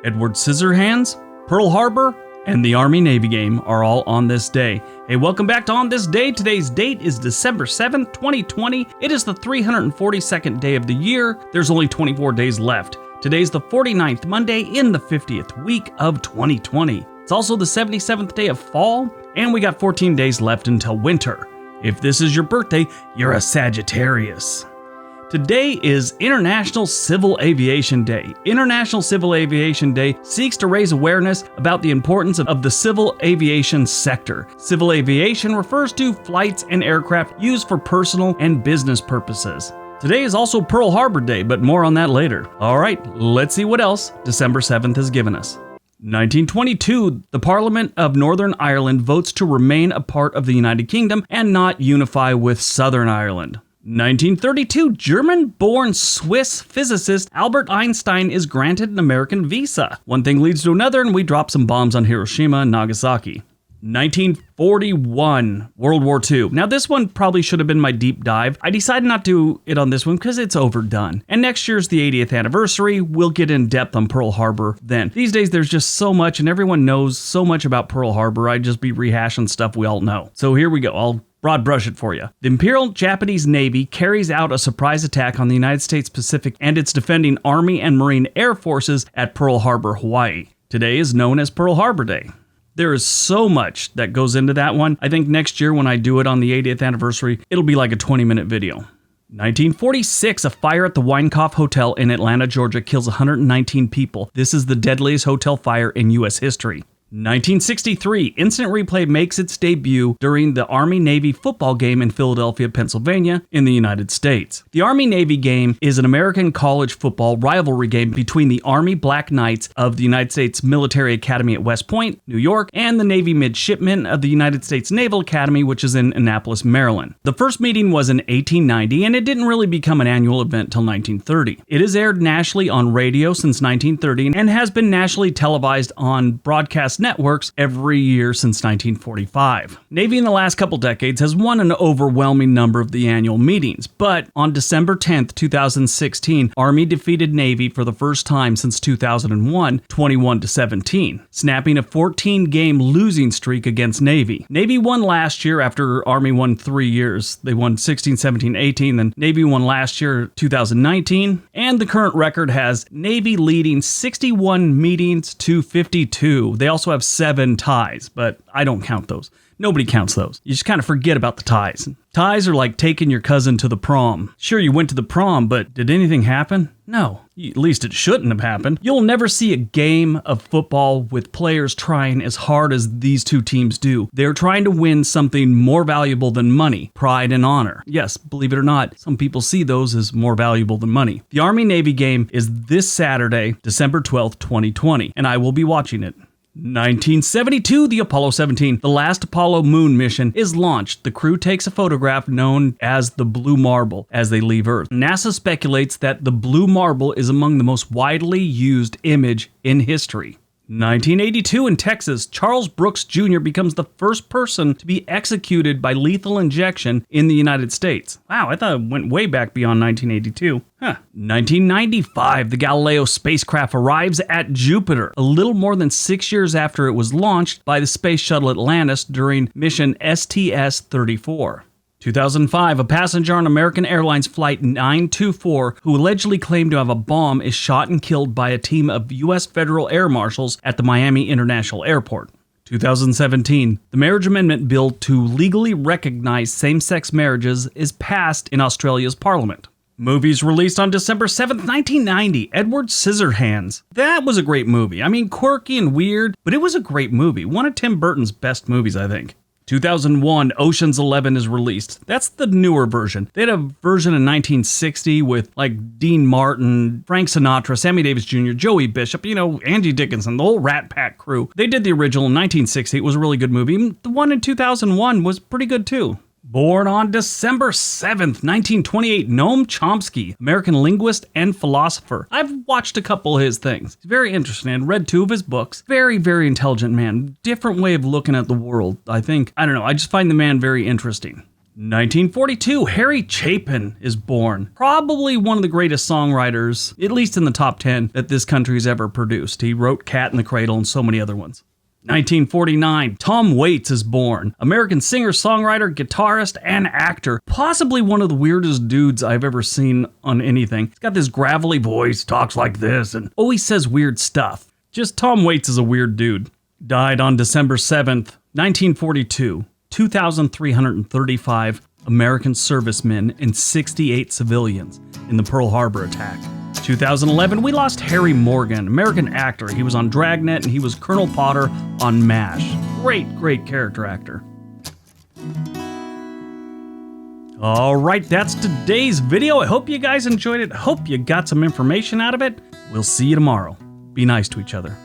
Edward Scissorhands, Pearl Harbor, and the Army-Navy game are all on this day. Hey, welcome back to On This Day. Today's date is December 7th, 2020. It is the 342nd day of the year. There's only 24 days left. Today's the 49th Monday in the 50th week of 2020. It's also the 77th day of fall, and we got 14 days left until winter. If this is your birthday, you're a Sagittarius. Today is International Civil Aviation Day. International Civil Aviation Day seeks to raise awareness about the importance of the civil aviation sector. Civil aviation refers to flights and aircraft used for personal and business purposes. Today is also Pearl Harbor Day, but more on that later. All right, let's see what else December 7th has given us. 1922, the Parliament of Northern Ireland votes to remain a part of the United Kingdom and not unify with Southern Ireland. 1932, German-born Swiss physicist Albert Einstein is granted an American visa. One thing leads to another, and we drop some bombs on Hiroshima and Nagasaki. 1941, World War II. Now this one probably should have been my deep dive. I decided not to do it on this one because it's overdone. And next year's the 80th anniversary. We'll get in depth on Pearl Harbor then. These days there's just so much and everyone knows so much about Pearl Harbor. I'd just be rehashing stuff we all know. So here we go. I'll broad brush it for you. The Imperial Japanese Navy carries out a surprise attack on the United States Pacific and its defending Army and Marine Air Forces at Pearl Harbor, Hawaii. Today is known as Pearl Harbor Day. There is so much that goes into that one. I think next year when I do it on the 80th anniversary, it'll be like a 20-minute video. 1946, a fire at the Weinkauf Hotel in Atlanta, Georgia kills 119 people. This is the deadliest hotel fire in U.S. history. 1963, Instant Replay makes its debut during the Army-Navy football game in Philadelphia, Pennsylvania, in the United States. The Army-Navy game is an American college football rivalry game between the Army Black Knights of the United States Military Academy at West Point, New York, and the Navy Midshipmen of the United States Naval Academy, which is in Annapolis, Maryland. The first meeting was in 1890, and it didn't really become an annual event till 1930. It is aired nationally on radio since 1930 and has been nationally televised on broadcast networks every year since 1945. Navy in the last couple decades has won an overwhelming number of the annual meetings, but on December 10th, 2016, Army defeated Navy for the first time since 2001, 21-17, snapping a 14-game losing streak against Navy. Navy won last year after Army won 3 years. They won 16, 17, 18, then Navy won last year, 2019, and the current record has Navy leading 61 meetings to 52. They also have 7 ties, but I don't count those. Nobody counts those. You just kind of forget about the ties. Ties are like taking your cousin to the prom. Sure, you went to the prom, but did anything happen? No. At least it shouldn't have happened. You'll never see a game of football with players trying as hard as these two teams do. They're trying to win something more valuable than money, pride and honor. Yes, believe it or not, some people see those as more valuable than money. The Army-Navy game is this Saturday, December 12th, 2020, and I will be watching it. 1972, the Apollo 17, the last Apollo moon mission, is launched. The crew takes a photograph known as the Blue Marble as they leave Earth. NASA speculates that the Blue Marble is among the most widely used image in history. 1982 in Texas, Charles Brooks Jr. becomes the first person to be executed by lethal injection in the United States. Wow, I thought it went way back beyond 1982. 1995, the Galileo spacecraft arrives at Jupiter, a little more than 6 years after it was launched by the Space Shuttle Atlantis during mission STS-34. 2005, a passenger on American Airlines Flight 924 who allegedly claimed to have a bomb is shot and killed by a team of U.S. federal air marshals at the Miami International Airport. 2017, the Marriage Amendment Bill to legally recognize same-sex marriages is passed in Australia's parliament. Movies released on December 7th, 1990, Edward Scissorhands. That was a great movie. I mean, quirky and weird, but it was a great movie. One of Tim Burton's best movies, I think. 2001, Ocean's 11 is released. That's the newer version. They had a version in 1960 with like Dean Martin, Frank Sinatra, Sammy Davis Jr., Joey Bishop, Angie Dickinson, the whole Rat Pack crew. They did the original in 1960. It was a really good movie. The one in 2001 was pretty good too. Born on December 7th, 1928, Noam Chomsky, American linguist and philosopher. I've watched a couple of his things. He's very interesting and read 2 of his books. Very, very intelligent man. Different way of looking at the world, I think. I don't know, I just find the man very interesting. 1942, Harry Chapin is born. Probably one of the greatest songwriters, at least in the top 10, that this country's ever produced. He wrote Cat in the Cradle and so many other ones. 1949, Tom Waits is born. American singer, songwriter, guitarist, and actor. Possibly one of the weirdest dudes I've ever seen on anything. He's got this gravelly voice, talks like this, and always says weird stuff. Just Tom Waits is a weird dude. Died on December 7th, 1942. 2,335 American servicemen and 68 civilians in the Pearl Harbor attack. 2011, we lost Harry Morgan, American actor. He was on Dragnet and he was Colonel Potter on MASH. Great character actor. All right, that's today's video. I hope you guys enjoyed it. Hope you got some information out of it. We'll see you tomorrow. Be nice to each other.